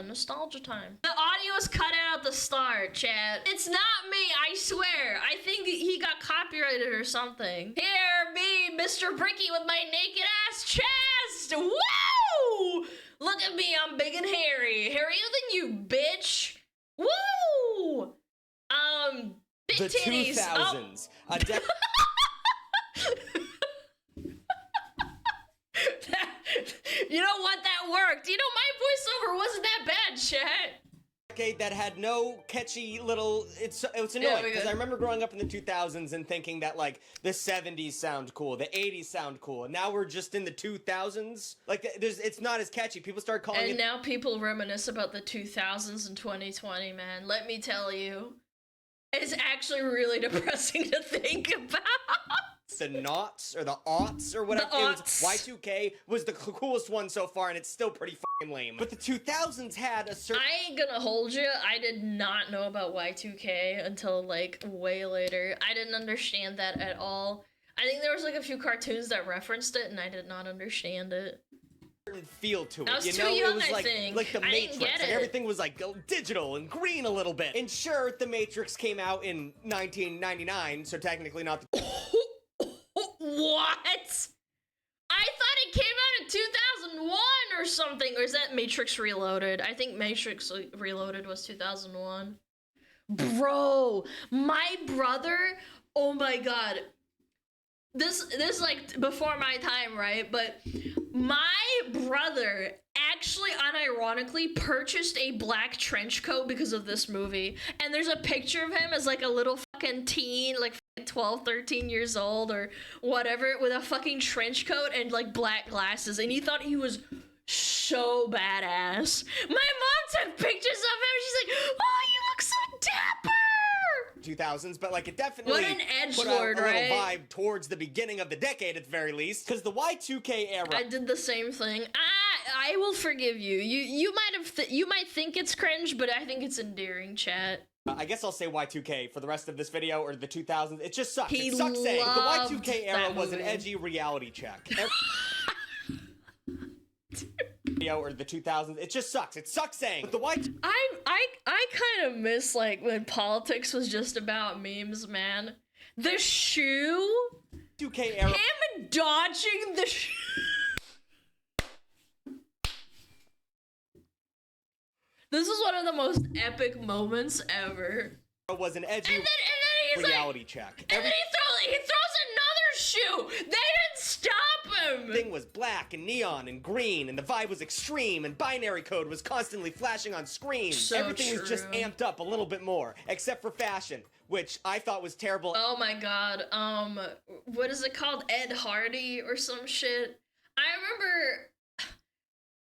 Nostalgia time. The audio is cut out at the start, chat. It's not me, I swear. I think he got copyrighted or something. Here, me, Mr. Bricky with my naked ass chest! Woo! Look at me, I'm big and hairy. Hairier than you, bitch. Woo! Big the titties. 2000s. Oh. You know what? That worked. You know, my voiceover wasn't that bad, chat. Decade that had no catchy little. It's annoying because I remember growing up in the 2000s and thinking that like the 70s sound cool, the 80s sound cool, and now we're just in the 2000s. Like it's not as catchy. People start calling it. And now people reminisce about the 2000s in 2020. Man, let me tell you, it's actually really depressing to think about. The noughts or the aughts or whatever. Y2K was the coolest one so far, and it's still pretty fucking lame. But the 2000s had a certain. I ain't gonna hold you. I did not know about Y2K until like way later. I didn't understand that at all. I think there was like a few cartoons that referenced it, and I did not understand it. Feel to it. I was you too know, young, it was like the I Matrix. didn't get like, it. everything was like digital and green a little bit. And sure, the Matrix came out in 1999, so technically not the. What? I thought it came out in 2001 or something. Or is that Matrix Reloaded? I think Matrix Reloaded was 2001. Bro, my brother, oh my god. This like before my time, right? But my brother actually unironically purchased a black trench coat because of this movie. And there's a picture of him as like a little fucking teen, like 12, 13 years old or whatever, with a fucking trench coat and like black glasses. And he thought he was so badass. My mom took pictures of him. She's like, oh, you look so dapper. 2000s, but like it definitely what an edgelord, put out a little right? vibe towards the beginning of the decade at the very least, because the Y2K era. I did the same thing. I will forgive you. You might think it's cringe, but I think it's endearing, chat. I guess I'll say Y2K for the rest of this video, or the 2000s. It just sucks. He It sucks saying the loved Y2K era that was an movie. edgy reality check. Or the 2000s. It just sucks. It sucks saying. But the I kind of miss like when politics was just about memes, man. The shoe. Y2K era. Him dodging the shoe. This is one of the most epic moments ever. Was an edgy And then he's reality like, check. And then he throws another shoe. They didn't stop him. Everything was black and neon and green, and the vibe was extreme, and binary code was constantly flashing on screen. So Everything was just true. amped up a little bit more, except for fashion, which I thought was terrible. Oh my god. What is it called? Ed Hardy or some shit? I remember.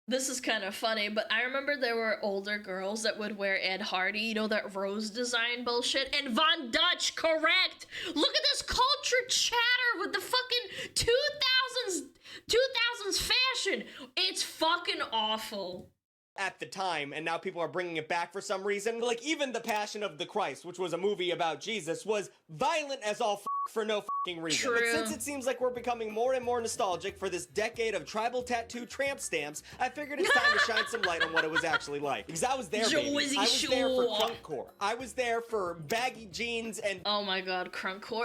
This is kind of funny, but I remember there were older girls that would wear Ed Hardy, you know, that rose design bullshit. And Von Dutch, correct! Look at this culture chatter with the fucking 2000s fashion. It's fucking awful. At the time, and now people are bringing it back for some reason. Like, even The Passion of the Christ, which was a movie about Jesus, was violent as all for no fucking reason. True. But since it seems like we're becoming more and more nostalgic for this decade of tribal tattoo tramp stamps, I figured it's time to shine some light on what it was actually like. Because I was there, baby. I was there for crunkcore. I was there for baggy jeans and oh my god, crunkcore.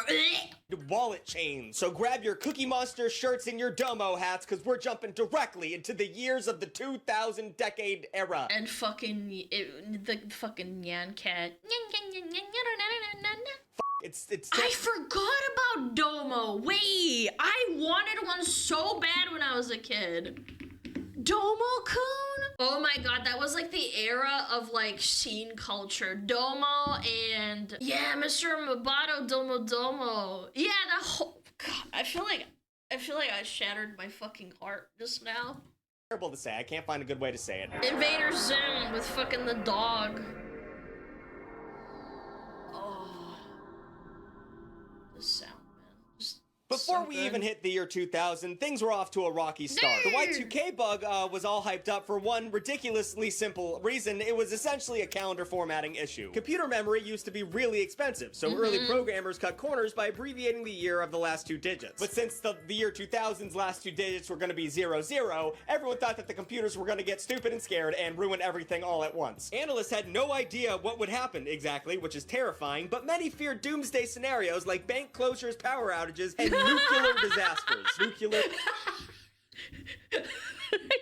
wallet chains. So grab your Cookie Monster shirts and your domo hats, because we're jumping directly into the years of the 2000 decade era. And fucking the fucking Nyan Cat. It's I forgot about Domo. Wait, I wanted one so bad when I was a kid. Domo-kun? Oh my god, that was like the era of like scene culture. Domo and yeah, Mr. Mabato Domo Domo. Yeah, the whole god, I feel like I shattered my fucking heart just now. Terrible to say. I can't find a good way to say it. Invader Zim with fucking the dog. Oh. The sound, man. Just But Before we even hit the year 2000, things were off to a rocky start. The Y2K bug was all hyped up for one ridiculously simple reason. It was essentially a calendar formatting issue. Computer memory used to be really expensive, so early programmers cut corners by abbreviating the year of the last two digits. But since the year 2000's last two digits were going to be 00, everyone thought that the computers were going to get stupid and scared and ruin everything all at once. Analysts had no idea what would happen exactly, which is terrifying, but many feared doomsday scenarios like bank closures, power outages, and nuclear disasters. Nuclear...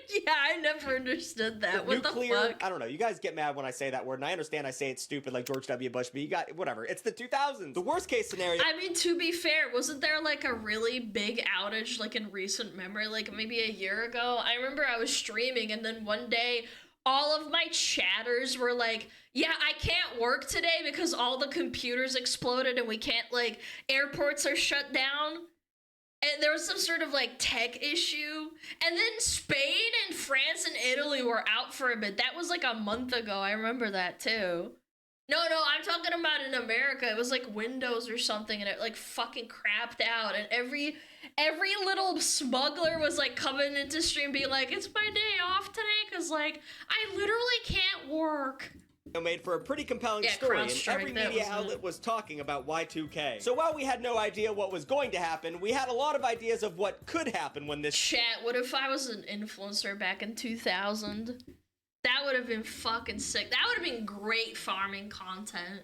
Yeah, I never understood that. What nuclear, the fuck? I don't know. You guys get mad when I say that word, and I understand I say it's stupid like George W. Bush, but you got, whatever. It's the 2000s. The worst case scenario... I mean, to be fair, wasn't there like a really big outage like in recent memory, like maybe a year ago? I remember I was streaming, and then one day all of my chatters were like, yeah, I can't work today because all the computers exploded and we can't, like, airports are shut down. And there was some sort of, like, tech issue. And then Spain and France and Italy were out for a bit. That was, like, a month ago. I remember that, too. No, I'm talking about in America. It was, like, Windows or something, and it, like, fucking crapped out. And every little smuggler was, like, coming into stream being like, it's my day off today, because, like, I literally can't work. Made for a pretty compelling story, and every media outlet was talking about Y2K. So while we had no idea what was going to happen, we had a lot of ideas of what could happen when this... Chat, what if I was an influencer back in 2000? That would have been fucking sick. That would have been great farming content.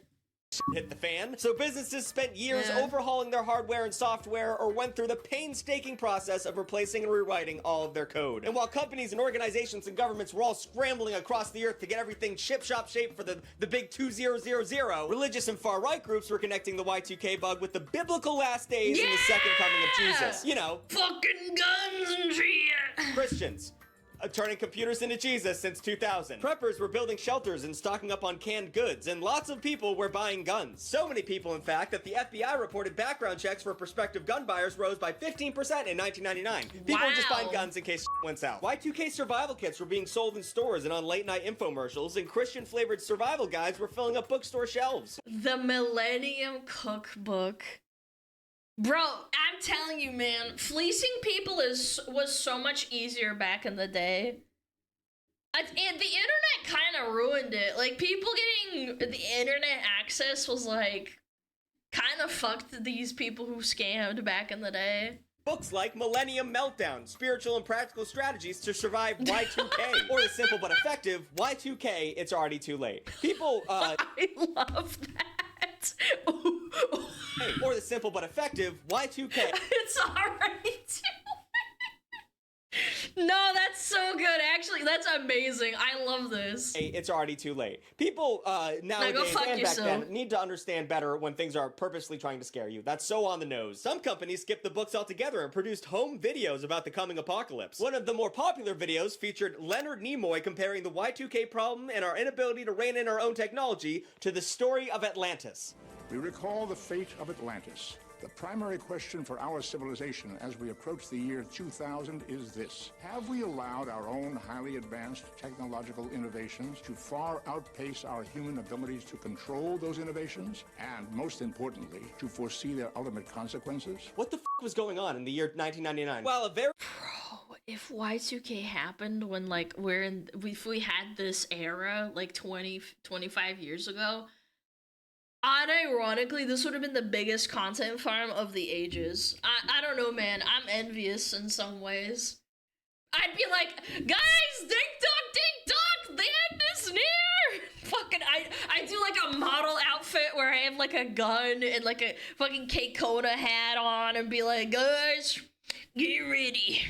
Hit the fan. So businesses spent years overhauling their hardware and software, or went through the painstaking process of replacing and rewriting all of their code. And while companies and organizations and governments were all scrambling across the earth to get everything chip-shop shaped for the big 2000, religious and far-right groups were connecting the Y2K bug with the biblical last days and the second coming of Jesus. You know, fucking guns and shit. Christians. Turning computers into Jesus since 2000. Preppers were building shelters and stocking up on canned goods, and lots of people were buying guns. So many people, in fact, that the FBI reported background checks for prospective gun buyers rose by 15% in 1999. People were just buying guns in case went south. Y2K survival kits were being sold in stores and on late-night infomercials, and Christian-flavored survival guides were filling up bookstore shelves. The Millennium Cookbook. Bro, I'm telling you, man, fleecing people was so much easier back in the day. And the internet kind of ruined it. Like, people getting the internet access was, like, kind of fucked these people who scammed back in the day. Books like Millennium Meltdown, Spiritual and Practical Strategies to Survive Y2K, or the simple but effective, Y2K, It's Already Too Late. People, I love that. Or the simple but effective, Y2K. It's already too late. No, that's so good. Actually, that's amazing. I love this. It's already too late. People nowadays and back then need to understand better when things are purposely trying to scare you. That's so on the nose. Some companies skipped the books altogether and produced home videos about the coming apocalypse. One of the more popular videos featured Leonard Nimoy comparing the Y2K problem and our inability to rein in our own technology to the story of Atlantis. We recall the fate of Atlantis. The primary question for our civilization as we approach the year 2000 is this: have we allowed our own highly advanced technological innovations to far outpace our human abilities to control those innovations, and most importantly, to foresee their ultimate consequences? What the f was going on in the year 1999? Well, Bro, if Y2K happened when, like, if we had this era, like, 25 years ago, unironically, this would have been the biggest content farm of the ages. I don't know, man. I'm envious in some ways. I'd be like, guys, ding-dong, the end is near! Fucking, I do, like, a model outfit where I have, like, a gun and, like, a fucking K-Koda hat on and be like, guys, get ready.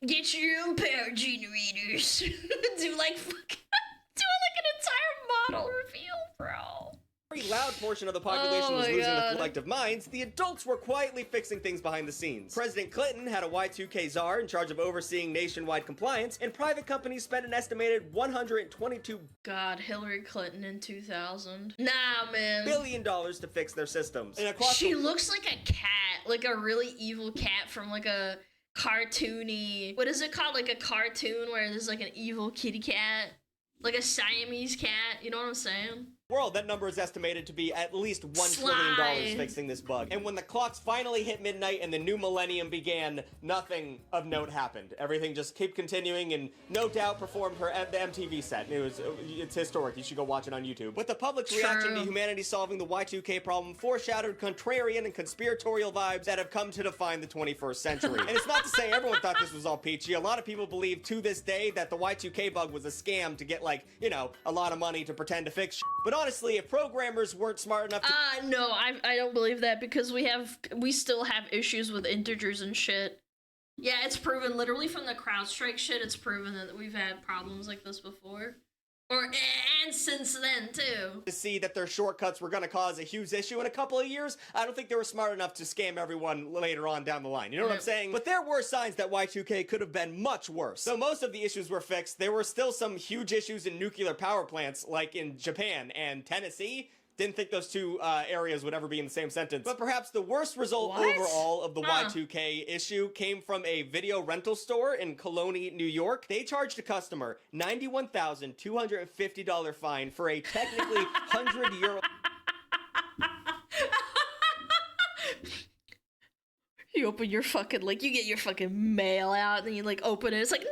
Get your own power generators. do, like, an entire model reveal, bro. Very loud portion of the population was losing the collective minds, the adults were quietly fixing things behind the scenes. President Clinton had a Y2K czar in charge of overseeing nationwide compliance, and private companies spent an estimated $122 Hillary Clinton in 2000. Nah, man. billion to fix their systems. And she looks like a cat, like a really evil cat from like a cartoony, what is it called? Like a cartoon where there's like an evil kitty cat, like a Siamese cat, you know what I'm saying? world, that number is estimated to be at least $1 trillion fixing this bug. And when the clocks finally hit midnight and the new millennium began, nothing of note happened. Everything just kept continuing, and No Doubt performed the MTV set. It's historic. You should go watch it on YouTube. But the public's reaction to humanity solving the Y2K problem foreshadowed contrarian and conspiratorial vibes that have come to define the 21st century. And it's not to say everyone thought this was all peachy. A lot of people believe to this day that the Y2K bug was a scam to get, like, you know, a lot of money to pretend to fix shit. But honestly, if programmers weren't smart enough to— no, I don't believe that, because we still have issues with integers and shit. Yeah, it's proven, literally from the CrowdStrike shit, it's proven that we've had problems like this before. And since then, too. To see that their shortcuts were gonna cause a huge issue in a couple of years, I don't think they were smart enough to scam everyone later on down the line. You know what I'm saying? But there were signs that Y2K could have been much worse. So most of the issues were fixed. There were still some huge issues in nuclear power plants, like in Japan and Tennessee. Didn't think those two areas would ever be in the same sentence. But perhaps the worst result overall of the Y2K issue came from a video rental store in Cologne, New York. They charged a customer $91,250 fine for a technically €100. You open your fucking, like, you get your fucking mail out, and then you, like, open it, it's like, $91,000!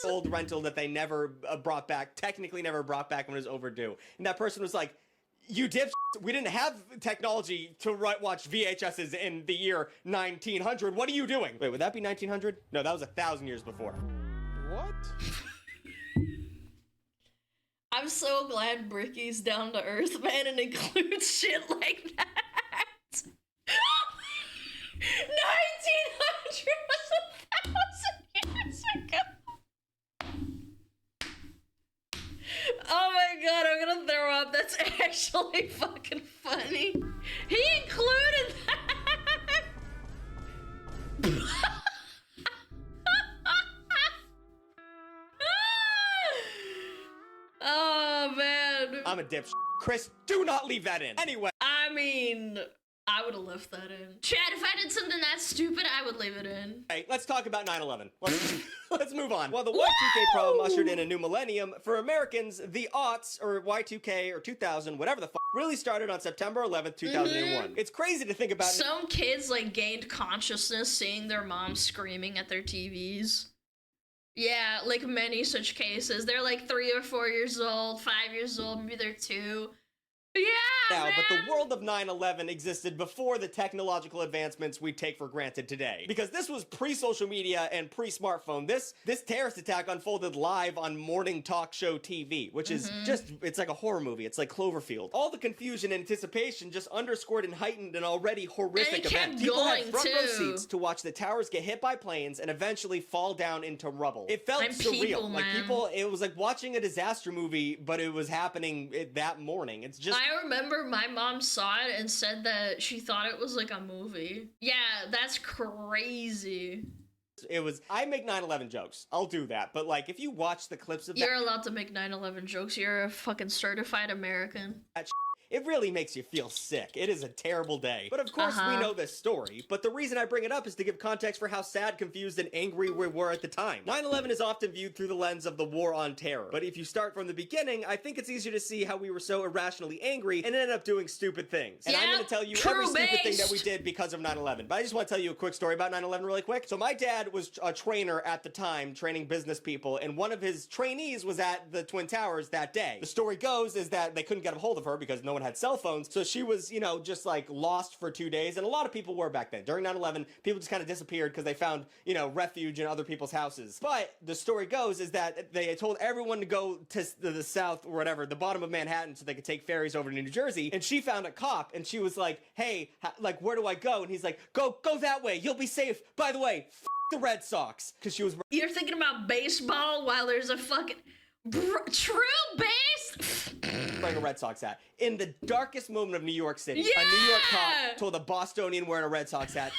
Old rental that they never brought back, technically never brought back when it was overdue. And that person was like, you dipshits, we didn't have technology to watch VHSs in the year 1900. What are you doing? Wait, would that be 1900? No, that was 1,000 years before. What? I'm so glad Bricky's down to earth, man, and includes shit like that. 1900 was 1,000 years ago. Oh my god, I'm gonna throw up. That's actually fucking funny. He included that! Oh man. I'm a dipshit. Chris, do not leave that in. Anyway. I mean, I would have left that in. Chad, if I did something that stupid, I would leave it in. Hey, let's talk about 9/11. Let's move on. Well, the Y2K problem ushered in a new millennium. For Americans, the aughts, or Y2K, or 2000, whatever the fuck, really started on September 11th, 2001. It's crazy to think about. Some kids, like, gained consciousness seeing their moms screaming at their TVs. Yeah, like, many such cases. They're, like, 3 or 4 years old, 5 years old, maybe they're 2. Yeah, now, man. but the world of 9/11 existed before the technological advancements we take for granted today. Because this was pre-social media and pre-smartphone. This terrorist attack unfolded live on morning talk show TV, which is just, it's like a horror movie. It's like Cloverfield. All the confusion and anticipation just underscored and heightened an already horrific event. People had front row seats to watch the towers get hit by planes and eventually fall down into rubble. It felt surreal. Like it was like watching a disaster movie, but it was happening that morning. It's just... I remember my mom saw it and said that she thought it was like a movie. Yeah, that's crazy. It was, I make 9/11 jokes. I'll do that. But like, if you watch the clips of that... You're allowed to make 9/11 jokes. You're a fucking certified American. It really makes you feel sick. It is a terrible day. But of course we know this story, but the reason I bring it up is to give context for how sad, confused, and angry we were at the time. 9/11 is often viewed through the lens of the war on terror, but if you start from the beginning, I think it's easier to see how we were so irrationally angry and ended up doing stupid things. And I'm gonna tell you every stupid thing that we did because of 9/11. But I just want to tell you a quick story about 9/11 really quick. So my dad was a trainer at the time, training business people, and one of his trainees was at the Twin Towers that day. The story goes is that they couldn't get a hold of her because no one had cell phones, so she was, you know, just like lost for 2 days, and a lot of people were back then. During 9/11, people just kind of disappeared because they found, you know, refuge in other people's houses. But the story goes is that they told everyone to go to the south or whatever, the bottom of Manhattan, so they could take ferries over to New Jersey, and she found a cop, and she was like, hey, like, where do I go? And he's like, go that way, you'll be safe. By the way, f the Red Sox, because she was... You're thinking about baseball while there's a fucking... True base? Wearing a Red Sox hat. In the darkest moment of New York City, a New York cop told a Bostonian wearing a Red Sox hat.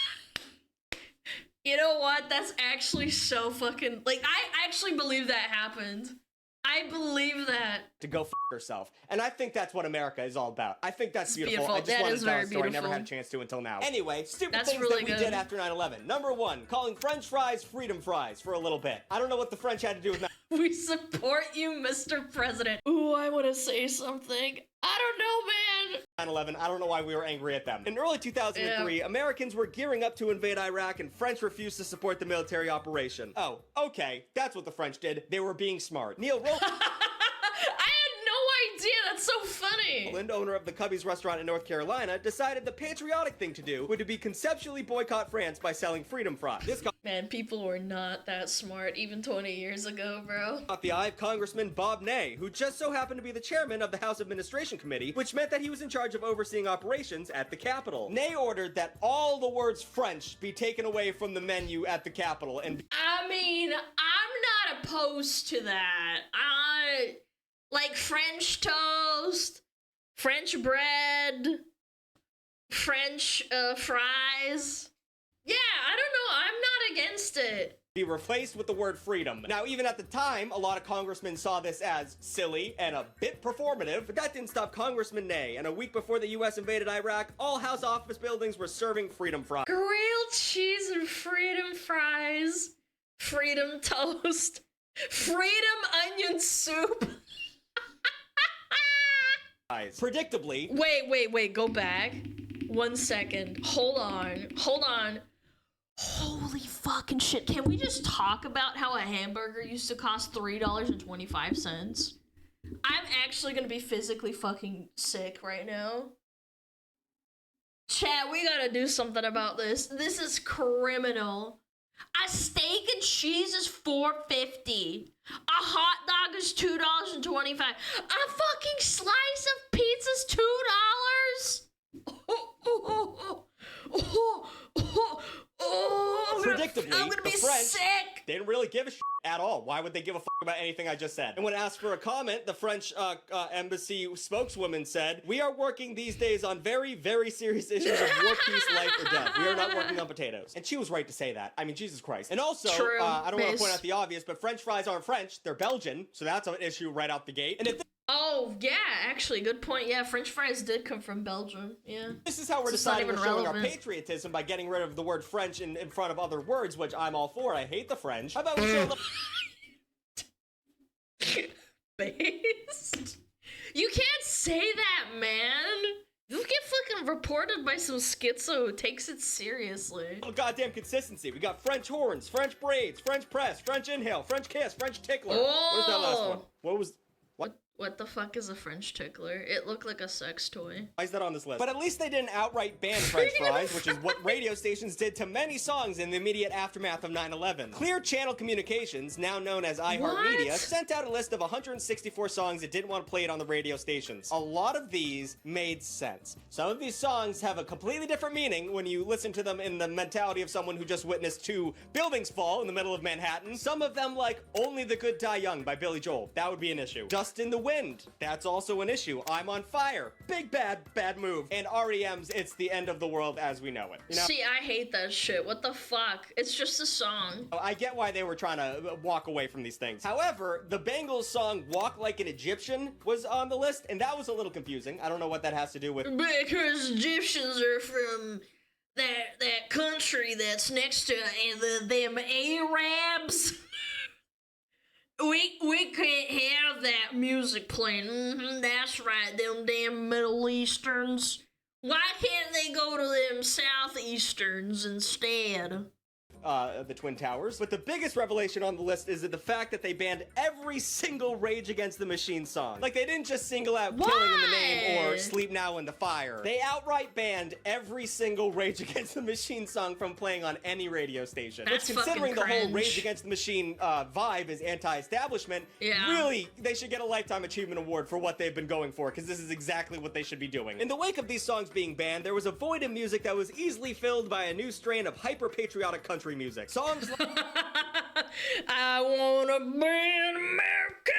You know what? That's actually so fucking... Like, I actually believe that happened. I believe that. To go f herself. And I think that's what America is all about. I think that's beautiful. I just that wanted to tell a story. Beautiful. I never had a chance to until now. Anyway, stupid that's things really that we did after 9/11. Number 1, calling French fries freedom fries for a little bit. I don't know what the French had to do with that. We support you, Mr. President. Ooh, I want to say something. I don't know, man. 9/11, I don't know why we were angry at them. In early 2003, Americans were gearing up to invade Iraq and French refused to support the military operation. Oh, okay, that's what the French did. They were being smart. Neil Rowland, I had no idea. That's so funny. owner of the Cubby's restaurant in North Carolina, decided the patriotic thing to do would be conceptually boycott France by selling freedom fries. This Man, people were not that smart even 20 years ago, bro. caught the eye of Congressman Bob Ney, who just so happened to be the chairman of the House Administration Committee, which meant that he was in charge of overseeing operations at the Capitol. Ney ordered that all the words French be taken away from the menu at the Capitol and I mean, I'm not opposed to that. Like French toast, French bread, French fries. Yeah, I don't know. I'm not against it. be replaced with the word freedom. Now, even at the time, a lot of congressmen saw this as silly and a bit performative, but that didn't stop Congressman Ney, and a week before the US invaded Iraq, all House office buildings were serving freedom fries. Grilled cheese and freedom fries, freedom toast, freedom onion soup. Predictably, Wait, go back. 1 second. Hold on. Holy fucking shit. Can we just talk about how a hamburger used to cost $3.25? I'm actually gonna be physically fucking sick right now. Chat, we gotta do something about this. This is criminal. A steak and cheese is $4.50. A hot dog is $2.25. A fucking slice of pizza is $2. predictably, I'm gonna be the French sick. didn't really give a shit at all. Why would they give a fuck about anything I just said? And when asked for a comment, the French embassy spokeswoman said, "We are working these days on very, very serious issues of war, peace, life, or death. We are not working on potatoes." And she was right to say that. I mean, Jesus Christ. And also, True, I don't want to miss. point out the obvious, but French fries aren't French. They're Belgian, so that's an issue right out the gate. And if Oh, yeah, actually, good point. Yeah, French fries did come from Belgium. Yeah. this is how we're It's not deciding we're even showing our relevant. patriotism by getting rid of the word French in front of other words, which I'm all for. I hate the French. How about we show the Based? You can't say that, man. You'll get fucking reported by some schizo who takes it seriously. goddamn consistency? We got French horns, French braids, French press, French inhale, French kiss, French tickler. What was that last one? What was... What the fuck is a French tickler? It looked like a sex toy. Why is that on this list? But at least they didn't outright ban French fries, which is what radio stations did to many songs in the immediate aftermath of 9/11. Clear Channel Communications, now known as iHeartMedia, What? sent out a list of 164 songs it didn't want to play it on the radio stations. A lot of these made sense. Some of these songs have a completely different meaning when you listen to them in the mentality of someone who just witnessed 2 buildings fall in the middle of Manhattan. Some of them, like Only the Good Die Young by Billy Joel, that would be an issue. Dust in the Wind, that's also an issue. I'm on Fire, big bad move. And REM's It's the End of the World as We Know It. You know? See, I hate that shit. What the fuck? It's just a song. I get why they were trying to walk away from these things. However, the Bengals song Walk Like an Egyptian was on the list, and that was a little confusing. I don't know what that has to do with... Because Egyptians are from that country that's next to them Arabs. We can't have that music playing. That's right, them damn Middle Easterns. Why can't they go to them Southeasterns instead? The Twin Towers. But the biggest revelation on the list is that the fact that they banned every single Rage Against the Machine song. Like, they didn't just single out Killing in the Name or Why? Sleep Now in the Fire. They outright banned every single Rage Against the Machine song from playing on any radio station. That's Which, considering the fucking whole cringe. Rage Against the Machine vibe is anti-establishment, Yeah. really, they should get a Lifetime Achievement Award for what they've been going for, because this is exactly what they should be doing. In the wake of these songs being banned, there was a void in music that was easily filled by a new strain of hyper-patriotic country music. Songs like I wanna be an American,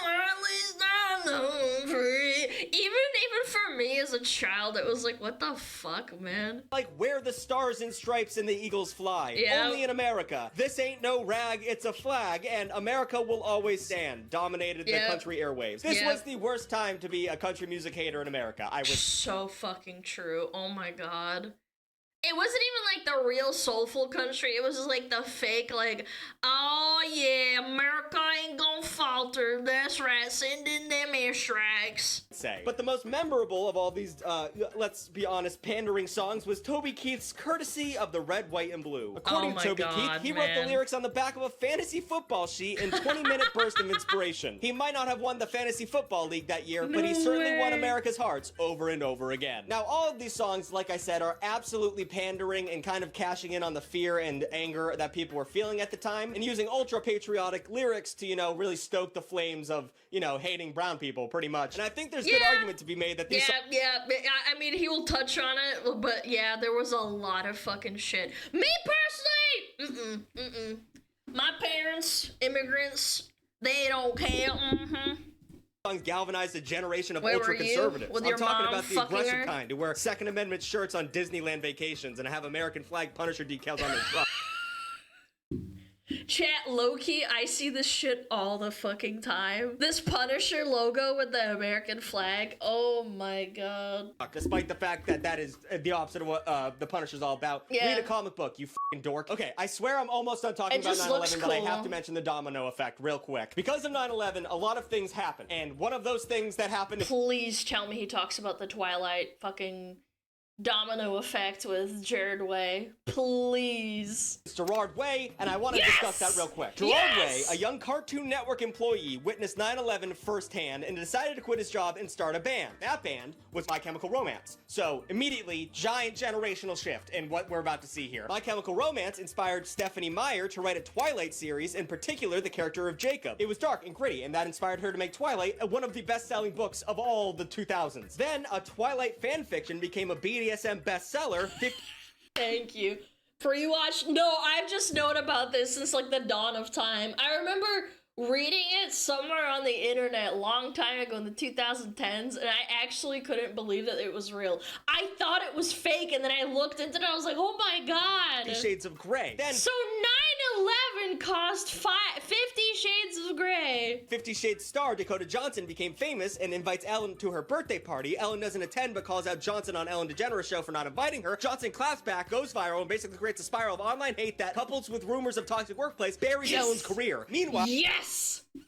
or at least I know I'm free. Even for me as a child, it was like, what the fuck, man? Where the Stars and Stripes and the Eagles Fly, Yeah. Only in America, This Ain't No Rag, It's a Flag, and America Will Always Stand dominated the Yep. country airwaves. This Yep. was the worst time to be a country music hater in America. I was So fucking true. Oh my god. it wasn't even like the real soulful country. It was just like the fake, like, oh yeah, America ain't gonna falter. That's right, send in them airstrikes. But the most memorable of all these, let's be honest, pandering songs was Toby Keith's Courtesy of the Red, White, and Blue. According to Toby Keith, he wrote the lyrics on the back of a fantasy football sheet in 20-minute burst of inspiration. He might not have won the Fantasy Football League that year, but he certainly won America's hearts over and over again. Now, all of these songs, like I said, are absolutely pandering and kind of cashing in on the fear and anger that people were feeling at the time, and using ultra-patriotic lyrics to, you know, really stoke the flames of, you know, hating brown people, pretty much. And I think there's good argument to be made that these I mean, he will touch on it, but yeah, there was a lot of fucking shit. Me personally, my parents, immigrants, they don't care, songs galvanized a generation of ultra-conservatives. I'm talking about the aggressive kind who wear Second Amendment shirts on Disneyland vacations and have American flag Punisher decals on their truck. Chat, low-key, I see this shit all the fucking time. This Punisher logo with the American flag. Oh my god. Despite the fact that that is the opposite of what the Punisher's all about. Read a comic book, you fucking dork. Okay, I swear I'm almost done talking about 9/11, but I have to mention the domino effect real quick. Because of 9/11, a lot of things happened. And one of those things that happened... Please tell me he talks about the Twilight fucking... domino effect with Gerard Way. Please. It's Gerard Way, and I want to discuss that real quick. Gerard Way, a young Cartoon Network employee, witnessed 9/11 firsthand and decided to quit his job and start a band. That band was My Chemical Romance. So, immediately, giant generational shift in what we're about to see here. My Chemical Romance inspired Stephanie Meyer to write a Twilight series, in particular the character of Jacob. It was dark and gritty, and that inspired her to make Twilight one of the best-selling books of all the 2000s. Then, a Twilight fanfiction became a BDSM bestseller. Thank you. Pre-watch? No, I've just known about this since like the dawn of time. I remember reading it somewhere on the internet a long time ago in the 2010s, and I actually couldn't believe that it was real. I thought it was fake, and then I looked into it and I was like, oh my god. 50 Shades of Grey. Then so 9/11 cost 50 Shades of Grey. 50 Shades star Dakota Johnson became famous and invites Ellen to her birthday party. Ellen doesn't attend but calls out Johnson on Ellen DeGeneres show for not inviting her. Johnson claps back, goes viral, and basically creates a spiral of online hate that, coupled with rumors of toxic workplace, buries Ellen's career. Meanwhile,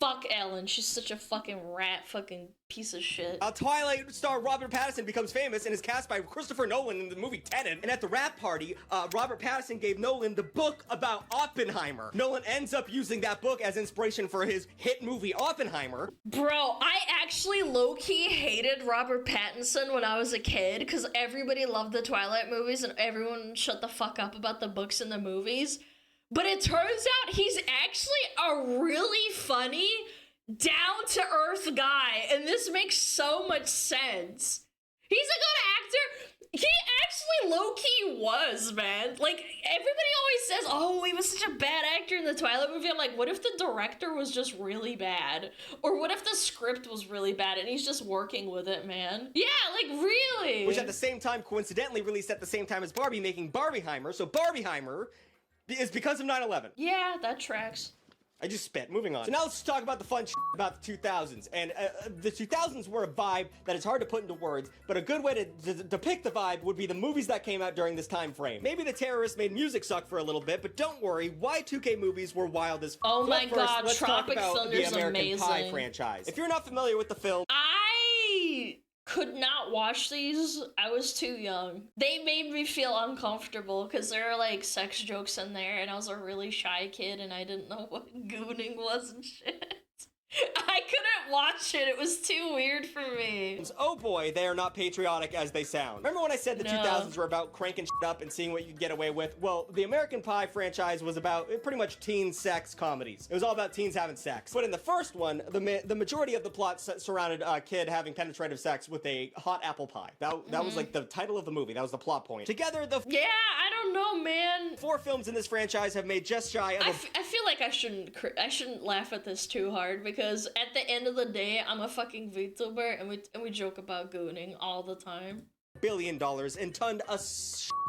fuck Ellen. She's such a fucking rat, fucking piece of shit. Twilight star Robert Pattinson becomes famous and is cast by Christopher Nolan in the movie Tenet. And at the rap party, Robert Pattinson gave Nolan the book about Oppenheimer. Nolan ends up using that book as inspiration for his hit movie Oppenheimer. Bro, I actually low-key hated Robert Pattinson when I was a kid because everybody loved the Twilight movies and everyone shut the fuck up about the books and the movies. But it turns out he's actually a really funny, down-to-earth guy, and this makes so much sense. He's a good actor. He actually low-key was, man. Like, everybody always says, oh, he was such a bad actor in the Twilight movie. I'm like, what if the director was just really bad? Or what if the script was really bad and he's just working with it, man? Yeah, like, really? Which at the same time, coincidentally, released at the same time as Barbie, making Barbieheimer. So Barbieheimer is because of 9/11. Yeah, that tracks. I just spit. Moving on. So now let's talk about the fun shit about the 2000s. And the 2000s were a vibe that is hard to put into words, but a good way to depict the vibe would be the movies that came out during this time frame. Maybe the terrorists made music suck for a little bit, but don't worry, Y2K movies were wild as f***. Oh my god, let's Tropic talk about Thunder's the American amazing. Pie franchise. If you're not familiar with the film, I could not watch these. I was too young. They made me feel uncomfortable because there are like sex jokes in there and I was a really shy kid and I didn't know what gooning was and shit. I couldn't watch it. It was too weird for me. Oh boy, they are not patriotic as they sound. Remember when I said the 2000s were about cranking shit up and seeing what you could get away with? Well, the American Pie franchise was about pretty much teen sex comedies. It was all about teens having sex. But in the first one, the majority of the plot surrounded a kid having penetrative sex with a hot apple pie. That was like the title of the movie. That was the plot point. Together, Yeah, I don't know, man. 4 films in this franchise have made just shy of I feel like I shouldn't laugh at this too hard because at the end of the day, I'm a fucking VTuber and we joke about gooning all the time. $1 billion and turned a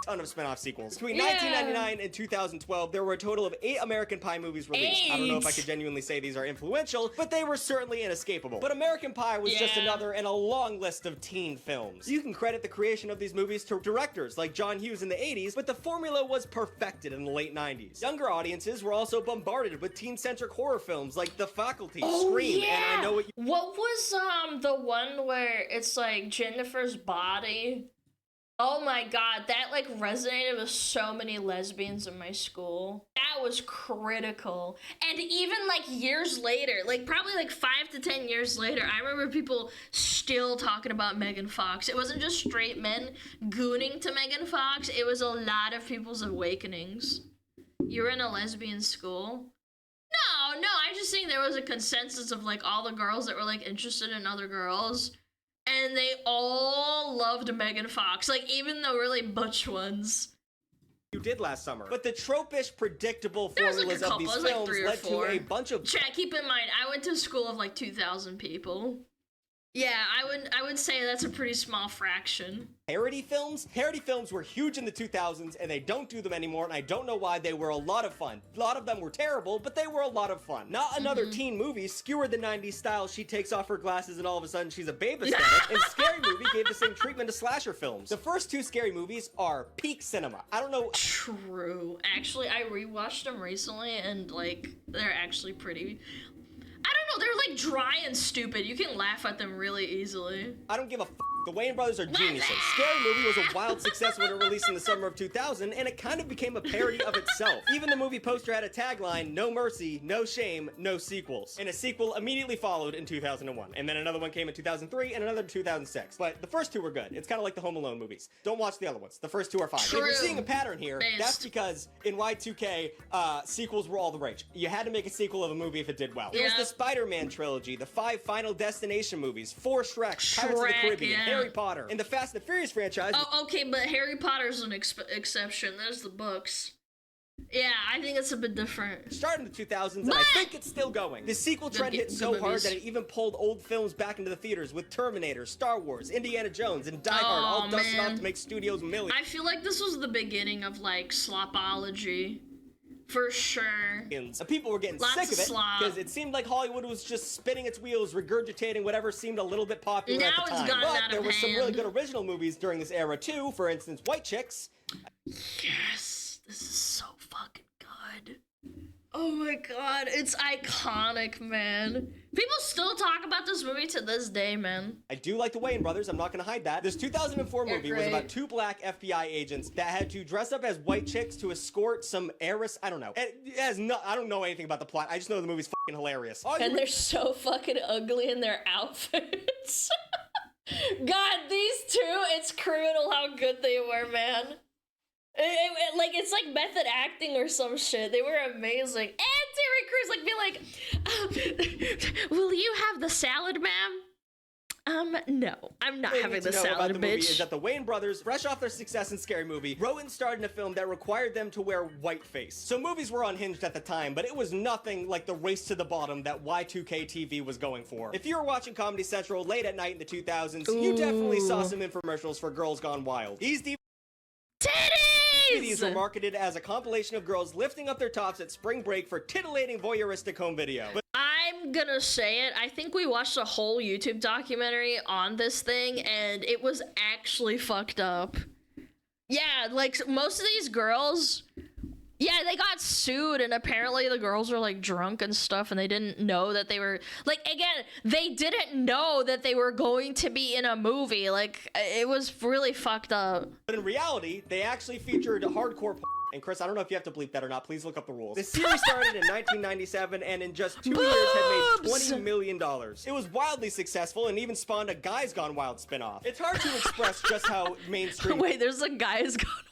ton of spin-off sequels. Between 1999 and 2012, there were a total of 8 American Pie movies released. I don't know if I could genuinely say these are influential, but they were certainly inescapable. But American Pie was just another in a long list of teen films. You can credit the creation of these movies to directors like John Hughes in the 80s, but the formula was perfected in the late 90s. Younger audiences were also bombarded with teen-centric horror films like The Faculty, Scream, and I Know What You... What was the one where it's like Jennifer's body? Oh my god, that like resonated with so many lesbians in my school. That was critical. And even like years later, like probably like 5 to 10 years later, I remember people still talking about Megan Fox. It wasn't just straight men gooning to Megan Fox, it was a lot of people's awakenings. You were in a lesbian school? No, I just think there was a consensus of like all the girls that were like interested in other girls. And they all loved Megan Fox, like even the really butch ones. You did last summer. But the tropish, predictable formulas of these films led to a bunch of... Chat, keep in mind, I went to a school of like 2,000 people. Yeah, I would say that's a pretty small fraction. Parody films? Parody films were huge in the 2000s, and they don't do them anymore, and I don't know why. They were a lot of fun. A lot of them were terrible, but they were a lot of fun. Not another teen movie skewered the 90s style, she takes off her glasses and all of a sudden she's a babe aesthetic, and Scary Movie gave the same treatment to slasher films. The first 2 Scary Movies are peak cinema. I don't know... True. Actually, I rewatched them recently, and like, they're actually pretty... I don't know, they're like dry and stupid. You can laugh at them really easily. I don't give a f***. The Wayans brothers are geniuses. Scary Movie was a wild success when it released in the summer of 2000, and it kind of became a parody of itself. Even the movie poster had a tagline, "No mercy, no shame, no sequels." And a sequel immediately followed in 2001. And then another one came in 2003 and another in 2006. But the first 2 were good. It's kind of like the Home Alone movies. Don't watch the other ones. The first 2 are fine. True. If you're seeing a pattern here, that's because in Y2K, sequels were all the rage. You had to make a sequel of a movie if it did well. It was the Spider-Man trilogy, the 5 Final Destination movies, 4 Shreks, Pirates of the Caribbean, Harry Potter, and the Fast and the Furious franchise. Oh, okay, but Harry Potter's an exception. There's the books. Yeah, I think it's a bit different. Started in the 2000s, and I think it's still going. The sequel trend hit so hard that it even pulled old films back into the theaters with Terminator, Star Wars, Indiana Jones, and Die Hard all dusted off to make studios millions. I feel like this was the beginning of, like, slopology. For sure. And people were getting sick of it because it seemed like Hollywood was just spinning its wheels, regurgitating whatever seemed a little bit popular at the time. But there were some really good original movies during this era too. For instance, White Chicks. Yes, this is so fucking good. Oh my god, it's iconic, man. People still talk about this movie to this day, man. I do like the Wayans brothers, I'm not gonna hide that. This 2004 movie was about 2 black FBI agents that had to dress up as white chicks to escort some heiress. I don't know. I don't know anything about the plot. I just know the movie's fucking hilarious. And they're so fucking ugly in their outfits. God, these 2, it's criminal how good they were, man. Like, it's like method acting or some shit. They were amazing. And Terry Crews like be like, will you have the salad, ma'am? No, I'm not having the salad, bitch. Movie is that the Wayans brothers, fresh off their success in Scary Movie, wrote and starred in a film that required them to wear whiteface. So movies were unhinged at the time, but it was nothing like the race to the bottom that Y2K TV was going for. If you were watching Comedy Central late at night in the 2000s, you definitely saw some infomercials for Girls Gone Wild. These DVDs were marketed as a compilation of girls lifting up their tops at spring break for titillating voyeuristic home video. But I'm gonna say it, I think we watched a whole YouTube documentary on this thing, and it was actually fucked up. Yeah, like, most of these girls, yeah, they got sued, and apparently the girls were, like, drunk and stuff, and they didn't know that they were, like, again, they didn't know that they were going to be in a movie. Like, it was really fucked up. But in reality, they actually featured hardcore and Chris, I don't know if you have to bleep that or not. Please look up the rules. The series started in 1997 and in just 2 years had made $20 million. It was wildly successful and even spawned a Guys Gone Wild spinoff. It's hard to express just how mainstream... Wait, there's a Guys Gone Wild.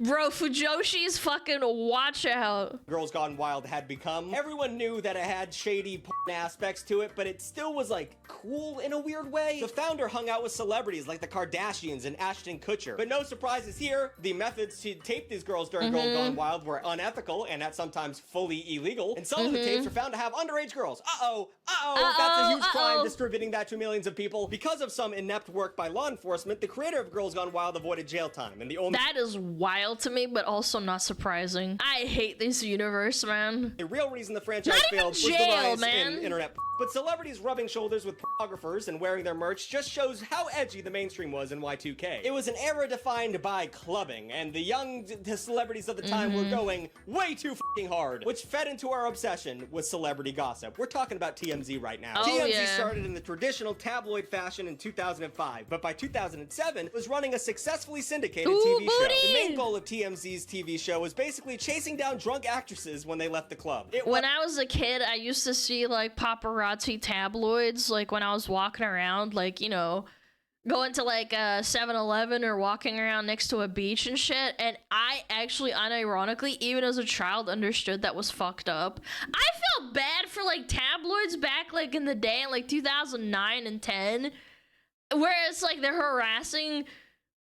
Bro, Fujoshi's fucking watch out. Girls Gone Wild had become. Everyone knew that it had shady porn aspects to it, but it still was like cool in a weird way. The founder hung out with celebrities like the Kardashians and Ashton Kutcher. But no surprises here. The methods to tape these girls during Girls Gone Wild were unethical and at sometimes fully illegal. And some of the tapes were found to have underage girls. That's a huge crime, distributing that to millions of people. Because of some inept work by law enforcement, the creator of Girls Gone Wild avoided jail time. And the only— That is wild to me, but also not surprising. I hate this universe, man. The real reason the franchise failed was the rise in internet. But celebrities rubbing shoulders with pornographers and wearing their merch just shows how edgy the mainstream was in Y2K. It was an era defined by clubbing, and the young celebrities of the time were going way too fucking hard, which fed into our obsession with celebrity gossip. We're talking about TMZ right now. TMZ started in the traditional tabloid fashion in 2005, but by 2007 was running a successfully syndicated TV show. The main goal of TMZ's TV show was basically chasing down drunk actresses when they left the club. When I was a kid, I used to see like paparazzi tabloids, like when I was walking around, like, you know, going to like a 7-Eleven or walking around next to a beach and shit, and I actually unironically, even as a child, understood that was fucked up. I felt bad for like tabloids back like in the day in like 2009 and 10, where it's like they're harassing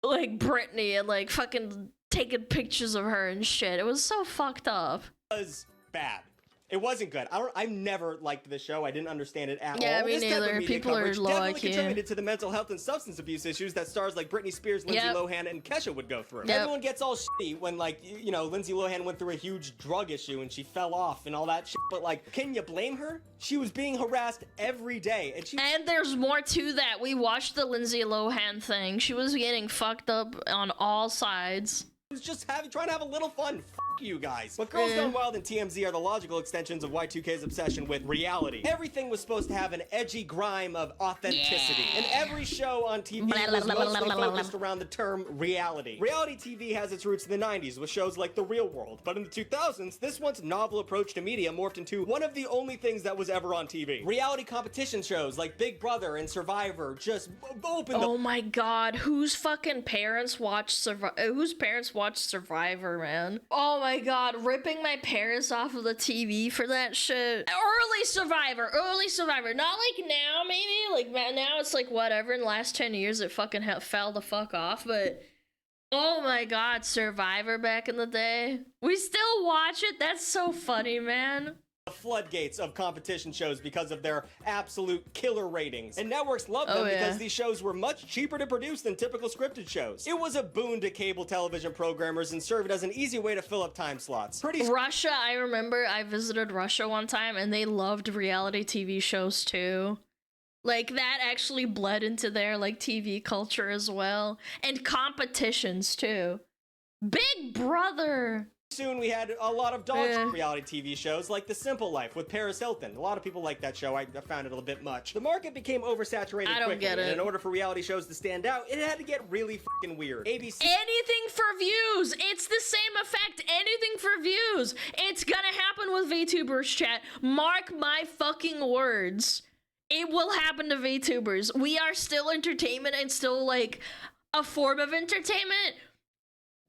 like Britney and like fucking taking pictures of her and shit. It was so fucked up. It was bad. It wasn't good. I've never liked the show. I didn't understand it at all. Yeah, me neither. People are definitely contributed to the mental health and substance abuse issues that stars like Britney Spears, Lindsay Lohan, and Kesha would go through. Everyone gets all shitty when, like, you know, Lindsay Lohan went through a huge drug issue and she fell off and all that shit. But, like, can you blame her? She was being harassed every day. And there's more to that. We watched the Lindsay Lohan thing. She was getting fucked up on all sides. Was just trying to have a little fun. Fuck you guys. But Girls Gone Wild and TMZ are the logical extensions of Y2K's obsession with reality. Everything was supposed to have an edgy grime of authenticity. And every show on TV was mostly focused around the term reality. Reality TV has its roots in the 90s with shows like The Real World. But in the 2000s, this once novel approach to media morphed into one of the only things that was ever on TV. Reality competition shows like Big Brother and Survivor just opened Oh my god, whose parents watched Survivor, man? Oh my god, ripping my parents off of the TV for that shit. Early Survivor. Not like now, maybe. Like now it's like whatever. In the last 10 years, it fucking fell the fuck off. But oh my god, Survivor back in the day. We still watch it. That's so funny, man. The floodgates of competition shows because of their absolute killer ratings. And networks loved them because these shows were much cheaper to produce than typical scripted shows. It was a boon to cable television programmers and served as an easy way to fill up time slots. Russia, I remember I visited Russia one time and they loved reality TV shows too. Like that actually bled into their like TV culture as well. And competitions too. Big Brother. Soon we had a lot of dog shit reality TV shows like The Simple Life with Paris Hilton. A lot of people like that show. I found it a little bit much. The market became oversaturated quickly, and in order for reality shows to stand out, it had to get really fucking weird. ABC— Anything for views! It's the same effect. Anything for views! It's gonna happen with VTubers, chat. Mark my fucking words. It will happen to VTubers. We are still entertainment and still like a form of entertainment.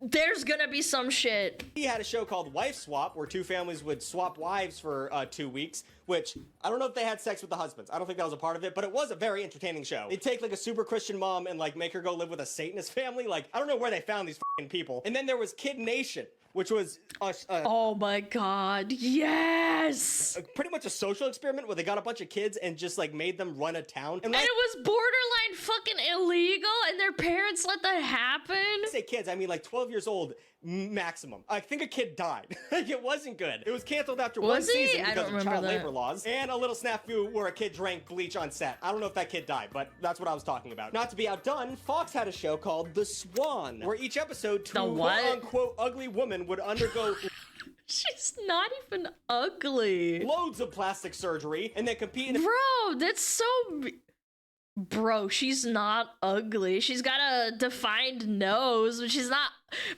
There's gonna be some shit. He had a show called Wife Swap, where two families would swap wives for 2 weeks, which I don't know if they had sex with the husbands. I don't think that was a part of it, but it was a very entertaining show. They'd take like a super Christian mom and like make her go live with a Satanist family. Like, I don't know where they found these fucking people. And then there was Kid Nation, which was oh my god, yes! Pretty much a social experiment where they got a bunch of kids and just like made them run a town. And it was borderline fucking illegal and their parents let that happen? I say kids, I mean like 12 years old maximum. I think a kid died. Like, it wasn't good. It was canceled after one season because of child labor laws, and a little snafu where a kid drank bleach on set. I don't know if that kid died, but that's what I was talking about. Not to be outdone, Fox had a show called The Swan, where each episode two quote-unquote ugly women would undergo she's not even ugly. Loads of plastic surgery, and they compete in— Bro, that's so— Bro, she's not ugly. She's got a defined nose, but she's not—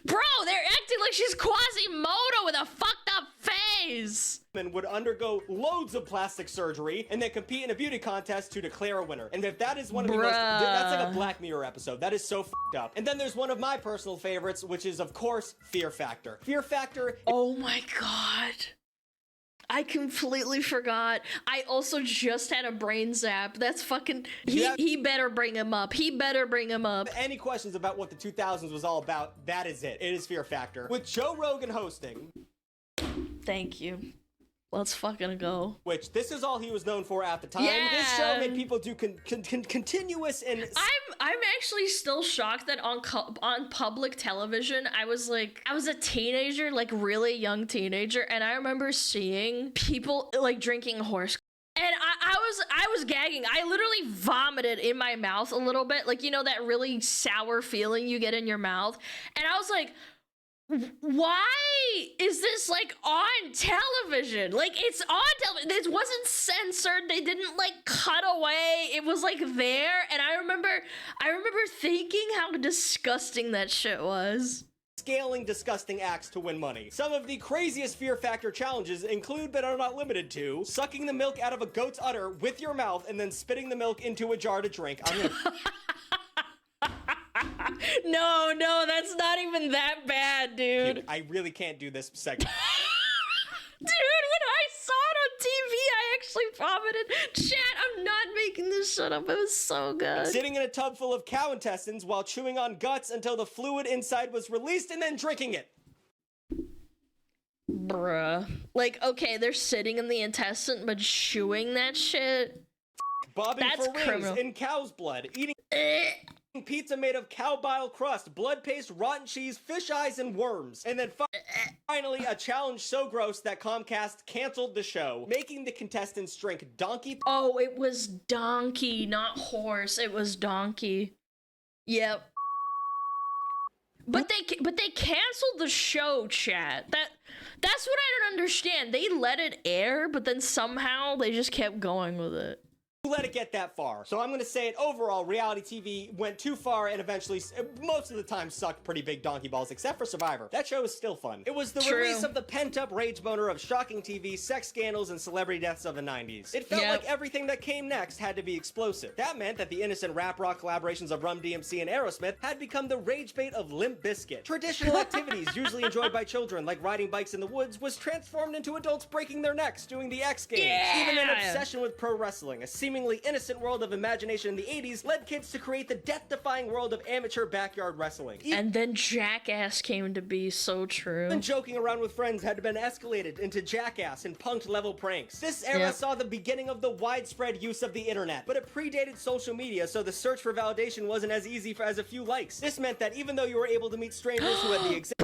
Bro, they're acting like she's Quasimodo with a fucked up face. Would undergo loads of plastic surgery and then compete in a beauty contest to declare a winner. And if that is one of the most, that's like a Black Mirror episode. That is so f***ed up. And then there's one of my personal favorites, which is of course Fear Factor. Fear Factor. Oh my god. I completely forgot. I also just had a brain zap. That's fucking. He better bring him up. He better bring him up. Any questions about what the 2000s was all about? That is it. It is Fear Factor. With Joe Rogan hosting. Thank you. Let's fucking go. Which, this is all he was known for at the time. Yeah. This show made people do continuous and... I'm actually still shocked that on public television, I was a teenager, like really young teenager, and I remember seeing people like drinking horse. And I was gagging. I literally vomited in my mouth a little bit. Like, you know, that really sour feeling you get in your mouth. And I was like, why is this like on television? Like, it's on television. It wasn't censored. They didn't like cut away. It was like there. And I remember thinking how disgusting that shit was. Scaling disgusting acts to win money. Some of the craziest Fear Factor challenges include, but are not limited to, sucking the milk out of a goat's udder with your mouth and then spitting the milk into a jar to drink. I'm gonna... No, that's not even that bad, dude. I really can't do this segment. Dude, when I saw it on TV, I actually vomited. Chat, I'm not making this shit up. It was so good. Sitting in a tub full of cow intestines while chewing on guts until the fluid inside was released and then drinking it. Bruh. Like, okay, they're sitting in the intestine, but chewing that shit? Bobbing That's for rings criminal. in cow's blood. Eating pizza made of cow bile crust, blood paste, rotten cheese, fish eyes, and worms. And then finally, a challenge so gross that Comcast canceled the show, making the contestants drink donkey... Oh, it was donkey, not horse. It was donkey. Yep. But they canceled the show, chat. That's what I don't understand. They let it air, but then somehow they just kept going with it. Let it get that far. So I'm going to say it overall, reality TV went too far and eventually, most of the time, sucked pretty big donkey balls, except for Survivor. That show is still fun. It was the release of the pent-up rage boner of shocking TV, sex scandals, and celebrity deaths of the 90s. It felt like everything that came next had to be explosive. That meant that the innocent rap rock collaborations of Rum DMC and Aerosmith had become the rage bait of Limp Bizkit. Traditional activities usually enjoyed by children, like riding bikes in the woods, was transformed into adults breaking their necks doing the X Games. Even an obsession with pro wrestling, a seemingly innocent world of imagination in the 80s, led kids to create the death-defying world of amateur backyard wrestling. And then Jackass came to be. So true. Even joking around with friends had been escalated into Jackass and punked-level pranks. This era saw the beginning of the widespread use of the internet, but it predated social media, so the search for validation wasn't as easy as a few likes. This meant that even though you were able to meet strangers who had the exact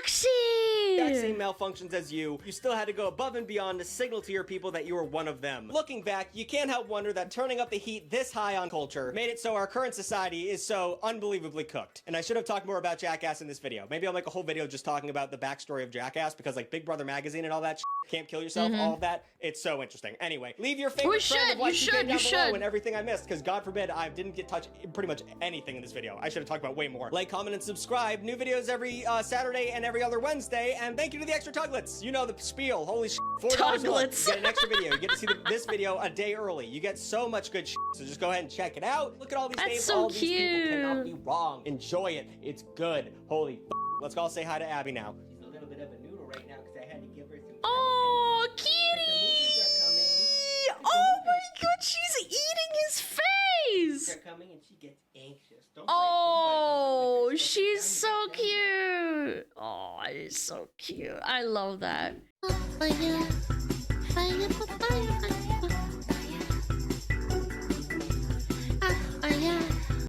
same malfunctions as you still had to go above and beyond to signal to your people that you were one of them. Looking back, you can't help wonder that turning up the heat this high on culture made it so our current society is so unbelievably cooked. And I should have talked more about Jackass in this video. Maybe I'll make a whole video just talking about the backstory of Jackass, because like Big Brother magazine and all that Can't Kill Yourself, all of that, it's so interesting. Anyway, leave your favorite trend of Y2K down below and everything I missed, because God forbid I didn't get touch pretty much anything in this video. I should have talked about way more. Like, comment, and subscribe. New videos every Saturday and every other Wednesday, and thank you to the extra Tugglets. You know the spiel. Holy shit. $4 a month. You get an extra video. You get to see this video a day early. You get so much good shit. So just go ahead and check it out. Look at all these names. So all cute. these people cannot be wrong. Enjoy it. It's good. Holy f. Let's all say hi to Abby now. She's a little bit of a noodle right now because I had to give her some. Oh, kitty! Oh my god, she's eating his face! They're coming and she gets anxious. Oh, she's so cute. Oh, it's so cute. I love that.